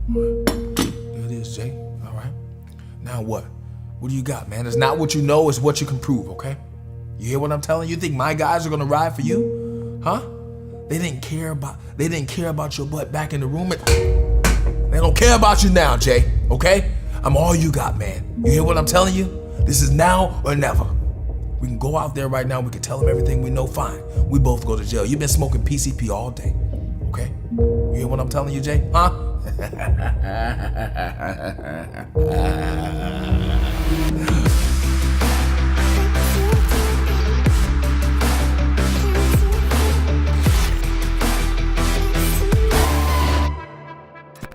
There it is, Jay. All right. Now what? What do you got, man? It's not what you know, it's what you can prove, okay? You hear what I'm telling you? You think my guys are gonna ride for you? Huh? They didn't care about your butt back in the room. They don't care about you now, Jay, okay? I'm all you got, man. You hear what I'm telling you? This is now or never. We can go out there right now, we can tell them everything we know, fine. We both go to jail. You've been smoking PCP all day, okay? You hear what I'm telling you, Jay? Huh?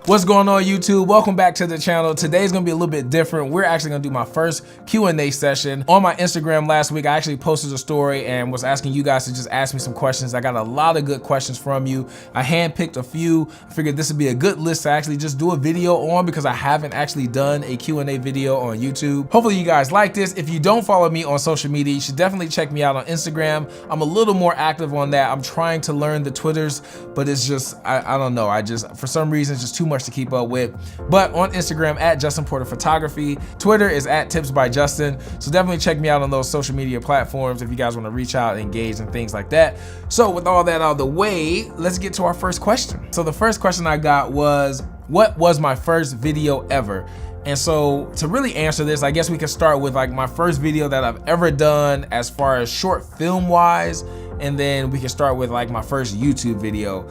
What's going on, YouTube? Welcome back to the channel. Today's gonna be a little bit different. We're actually gonna do my first Q&A session. On my Instagram last week, I actually posted a story and was asking you guys to just ask me some questions. I got a lot of good questions from you. I handpicked a few. I figured this would be a good list to actually just do a video on because I haven't actually done a Q&A video on YouTube. Hopefully you guys like this. If you don't follow me on social media, you should definitely check me out on Instagram. I'm a little more active on that. I'm trying to learn the Twitters, but it's just, I don't know. For some reason, it's just too much to keep up with. But on Instagram at Justin Porter Photography, Twitter is at Tips by Justin. So definitely check me out on those social media platforms if you guys want to reach out, engage, and things like that. So with all that out of the way, let's get to our first question. So the first question I got was, what was my first video ever? And so to really answer this, I guess we could start with like my first video that I've ever done as far as short film wise, and then we can start with like my first YouTube video.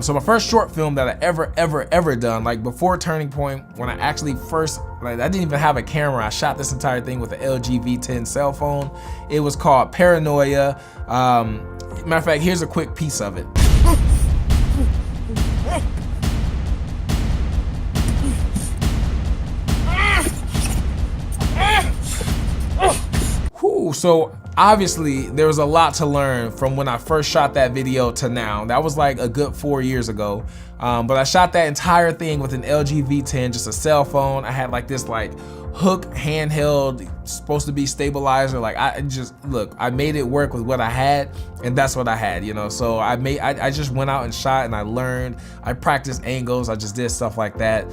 So my first short film that I ever done, like before Turning Point, when I actually first, like I didn't even have a camera. I shot this entire thing with an LG V10 cell phone. It was called Paranoia. Matter of fact, here's a quick piece of it. So obviously there was a lot to learn from when I first shot that video to now. That was like a good 4 years ago. But I shot that entire thing with an LG V10, just a cell phone. I had like this like hook handheld, supposed to be stabilizer. Like I made it work with what I had, and that's what I had, you know. So I just went out and shot, and I learned, I practiced angles, I just did stuff like that.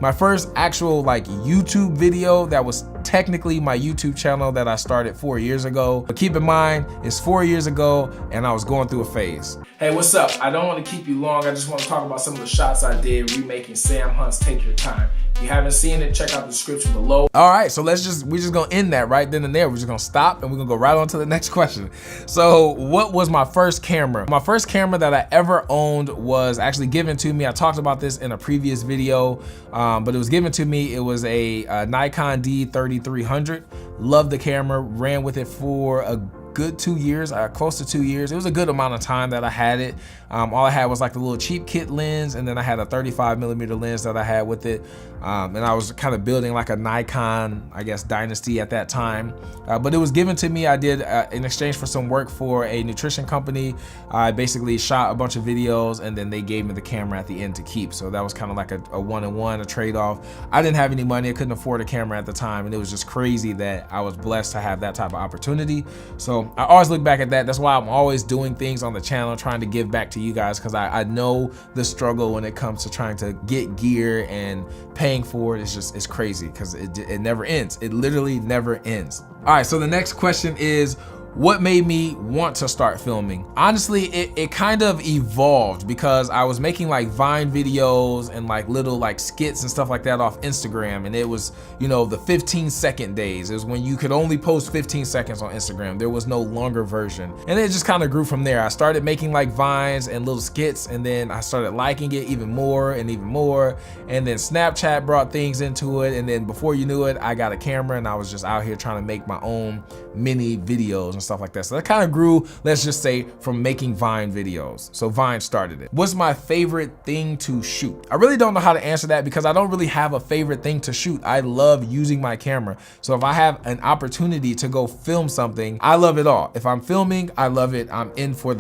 My first actual like YouTube video that was technically my YouTube channel that I started 4 years ago. But keep in mind, it's 4 years ago and I was going through a phase. Hey, what's up? I don't want to keep you long. I just want to talk about some of the shots I did remaking Sam Hunt's Take Your Time. If you haven't seen it, check out the description below. All right, so we're just gonna end that right then and there. We're just gonna stop and we're gonna go right on to the next question. So what was my first camera? My first camera that I ever owned was actually given to me. I talked about this in a previous video, but it was given to me. It was a Nikon D3300. Loved the camera, ran with it for a good 2 years, close to 2 years. It was a good amount of time that I had it. All I had was like the little cheap kit lens, and then I had a 35mm lens that I had with it. And I was kind of building like a Nikon, I guess, dynasty at that time. But it was given to me. I did in exchange for some work for a nutrition company. I basically shot a bunch of videos, and then they gave me the camera at the end to keep. So that was kind of like a one-on-one, a trade-off. I didn't have any money. I couldn't afford a camera at the time, and it was just crazy that I was blessed to have that type of opportunity. So I always look back at that. That's why I'm always doing things on the channel, trying to give back to you guys, because I know the struggle when it comes to trying to get gear and paying for it. It's crazy because it never ends. It literally never ends. All right, so the next question is, what made me want to start filming? Honestly, it kind of evolved because I was making like Vine videos and like little like skits and stuff like that off Instagram, and it was, you know, the 15-second days. It was when you could only post 15 seconds on Instagram. There was no longer version, and it just kind of grew from there. I started making like Vines and little skits, and then I started liking it even more and even more, and then Snapchat brought things into it, and then before you knew it, I got a camera and I was just out here trying to make my own mini videos and stuff like that. So that kind of grew, let's just say, from making Vine videos. So Vine started it. What's my favorite thing to shoot? I really don't know how to answer that because I don't really have a favorite thing to shoot. I love using my camera. So if I have an opportunity to go film something, I love it all. If I'm filming, I love it. I'm in for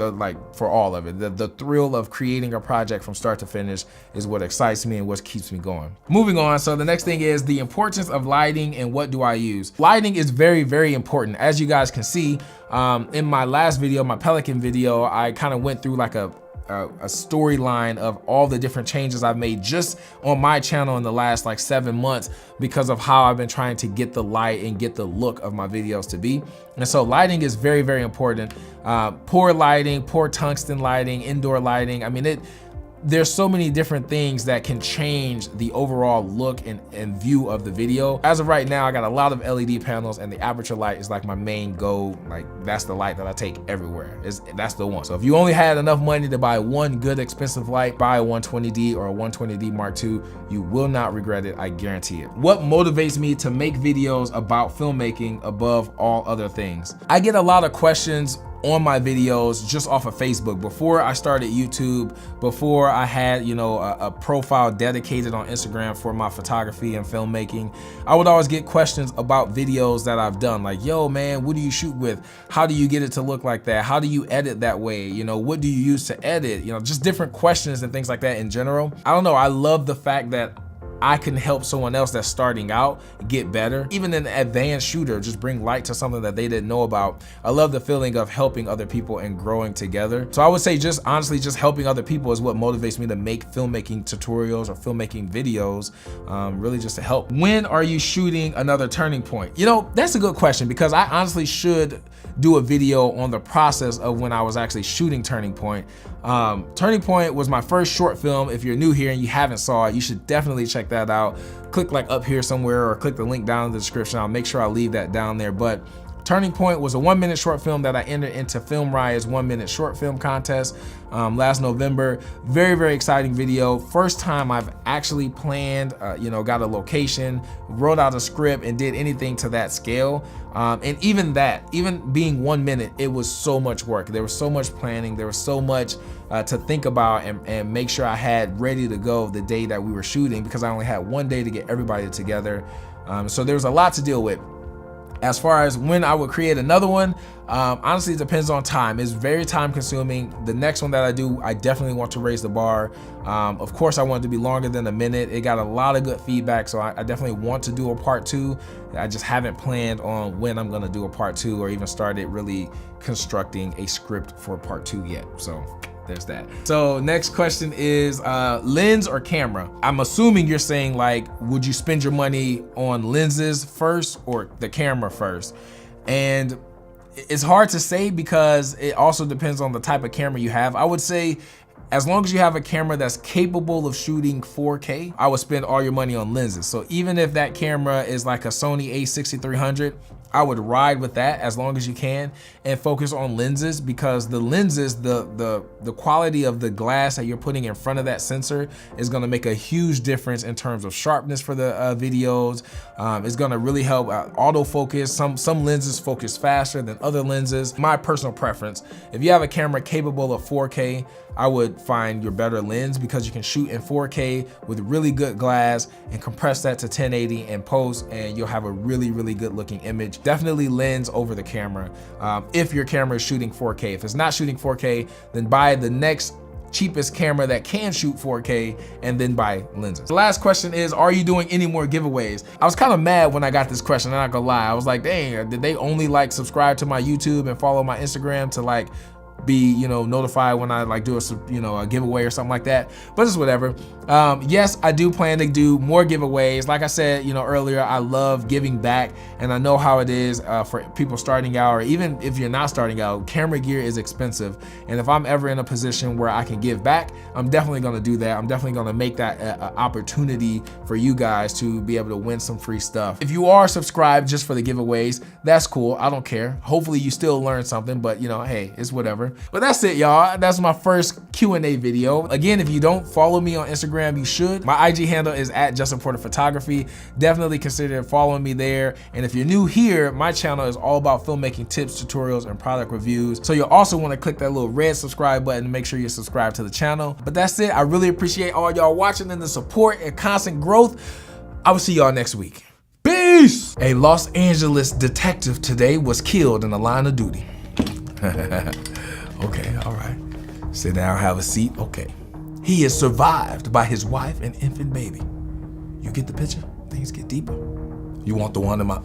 for all of it. The thrill of creating a project from start to finish is what excites me and what keeps me going. Moving on, so the next thing is the importance of lighting and what do I use? Lighting is very, very important. As you guys can see, in my last video, my Pelican video, I kind of went through like a a storyline of all the different changes I've made just on my channel in the last like 7 months because of how I've been trying to get the light and get the look of my videos to be. And so lighting is very, very important. Poor lighting, poor tungsten lighting, indoor lighting. I mean, there's so many different things that can change the overall look and view of the video. As of right now, I got a lot of LED panels, and the aperture light is like my main go. Like, that's the light that I take everywhere. That's the one. So if you only had enough money to buy one good expensive light, buy a 120D or a 120D Mark II. You will not regret it, I guarantee it. What motivates me to make videos about filmmaking above all other things? I get a lot of questions on my videos just off of Facebook. Before I started YouTube, before I had, you know, a profile dedicated on Instagram for my photography and filmmaking, I would always get questions about videos that I've done. Like, yo man, what do you shoot with? How do you get it to look like that? How do you edit that way? You know, what do you use to edit? You know, just different questions and things like that in general. I don't know, I love the fact that I can help someone else that's starting out get better. Even an advanced shooter, just bring light to something that they didn't know about. I love the feeling of helping other people and growing together. So I would say just honestly, just helping other people is what motivates me to make filmmaking tutorials or filmmaking videos, really just to help. When are you shooting another Turning Point? You know, that's a good question, because I honestly should do a video on the process of when I was actually shooting Turning Point. Turning Point was my first short film. If you're new here and you haven't saw it, you should definitely check that out. Click like up here somewhere or click the link down in the description. I'll make sure I leave that down there. But Turning Point was a 1-minute short film that I entered into Film Riot's 1-minute short film contest last November. Very, very exciting video. First time I've actually planned, you know, got a location, wrote out a script and did anything to that scale. And even being 1 minute, it was so much work. There was so much planning. There was so much to think about and make sure I had ready to go the day that we were shooting, because I only had 1 day to get everybody together. So there was a lot to deal with. As far as when I would create another one, honestly, it depends on time. It's very time consuming. The next one that I do, I definitely want to raise the bar. Of course, I want it to be longer than a minute. It got a lot of good feedback, so I definitely want to do a part 2. I just haven't planned on when I'm gonna do a part 2 or even started really constructing a script for part 2 yet. So there's that. So next question is lens or camera? I'm assuming you're saying like, would you spend your money on lenses first or the camera first? And it's hard to say because it also depends on the type of camera you have. I would say as long as you have a camera that's capable of shooting 4K, I would spend all your money on lenses. So even if that camera is like a Sony a6300, I would ride with that as long as you can and focus on lenses, because the lenses, the quality of the glass that you're putting in front of that sensor is gonna make a huge difference in terms of sharpness for the videos. It's gonna really help autofocus. Some lenses focus faster than other lenses. My personal preference, if you have a camera capable of 4K, I would find your better lens, because you can shoot in 4K with really good glass and compress that to 1080 and post, and you'll have a really, really good looking image. Definitely lens over the camera if your camera is shooting 4K. If it's not shooting 4K, then buy the next cheapest camera that can shoot 4K and then buy lenses. The last question is, are you doing any more giveaways? I was kind of mad when I got this question, I'm not gonna lie. I was like, dang, did they only like subscribe to my YouTube and follow my Instagram to like be, you know, notified when I like do a, you know, a giveaway or something like that? But it's whatever. Yes, I do plan to do more giveaways. Like I said, you know, earlier, I love giving back, and I know how it is for people starting out, or even if you're not starting out, camera gear is expensive. And if I'm ever in a position where I can give back, I'm definitely gonna do that. I'm definitely gonna make that an opportunity for you guys to be able to win some free stuff. If you are subscribed just for the giveaways, that's cool, I don't care. Hopefully you still learn something, but you know, hey, it's whatever. But that's it, y'all. That's my first Q&A video. Again, if you don't follow me on Instagram, you should. My IG handle is @JustinPorterPhotography. Definitely consider following me there. And if you're new here, my channel is all about filmmaking tips, tutorials, and product reviews. So you'll also want to click that little red subscribe button to make sure you're subscribed to the channel. But that's it. I really appreciate all y'all watching and the support and constant growth. I will see y'all next week. Peace! A Los Angeles detective today was killed in the line of duty. Okay, all right. Sit down, have a seat. Okay. He is survived by his wife and infant baby. You get the picture? Things get deeper. You want the one in my...